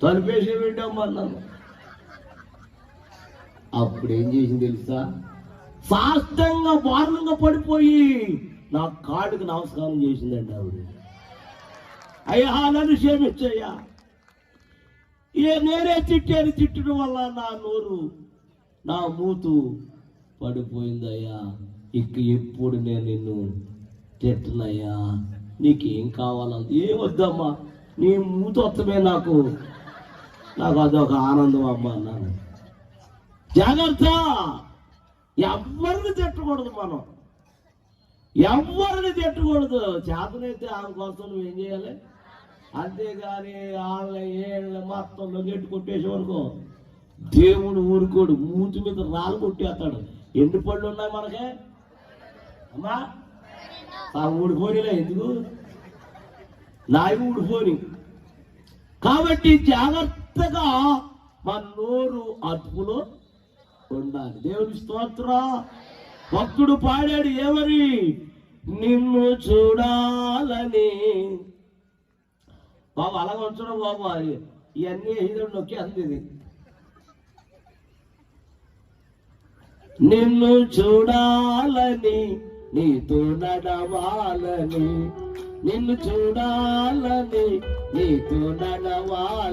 తలుపేసి పెట్టామన్నాను. అప్పుడు ఏం చేసింది తెలుసా? సాష్టంగా వారణంగా పడిపోయి నా కాళ్ళకి నమస్కారం చేసిందండి ఆవిడ. అయ్యా నన్ను క్షమించయ్యా, నేనే తిట్టడం వల్ల నా నోరు నా మూతు పడిపోయిందయ్యా. ఇక ఎప్పుడు నేను నిన్ను తిట్టనయ్యా, నీకేం కావాలంత ఏం వద్దమ్మా, నీ మూతు వస్తమే నాకు అదొక ఆనందం అమ్మా అన్నాను. జాగ్రత్త, ఎవరిని తిట్టకూడదు, మనం ఎవరిని తిట్టకూడదు. చేతనైతే ఆమె కోసం నువ్వేం చేయాలి, అంతేగాని వాళ్ళ ఏళ్ళ మొత్తం గట్టి కొట్టేసేవనుకో దేవుడు ఊరుకోడు, మూతి మీద రాళ్ళు కొట్టేస్తాడు. ఎండు పళ్ళు ఉన్నాయి మనకే అమ్మా, ఆ ఊడిపోనిలే, ఎందుకు నాయి ఊడిపోని. కాబట్టి జాగ్రత్తగా మన నోరు అదుపులో ఉండాలి. దేవుని స్తోత్ర. భక్తుడు పాడాడు ఏమని? నిన్ను చూడాలని. బాబు అలాగ ఉంచడం బాబు, ఇవన్నీ ఐదు నొక్కి అందిది. నిన్ను చూడాలని, నీతో నడవాలని, నిన్ను చూడాలని, నీతో నడవాలి.